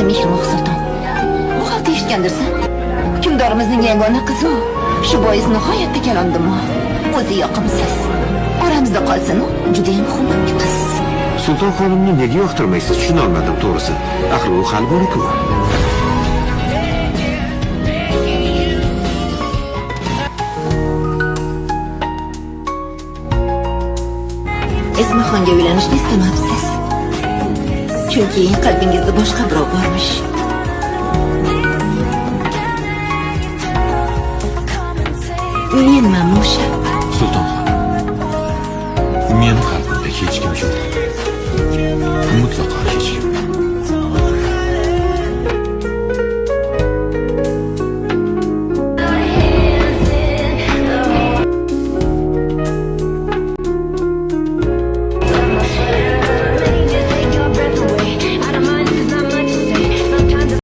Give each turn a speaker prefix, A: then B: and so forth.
A: Mehrimoq Sulton. Bu haqda eshitgandirsan? Hukmdorimizning yagona qizi. Shu bois nihoyatda kalondimi? O'zi yoqimsiz. Oramizda qolsin, juda ham hurmatli qiz.
B: Sulton xonimni nega yoqtirmaysiz? Tushuna olmadim to'g'risi. Axir u hal bor-ku.
A: Esmaxonga uylanishni istamabsiz. Chunki qalbingizda boshqa birov bormish. Menman Musha.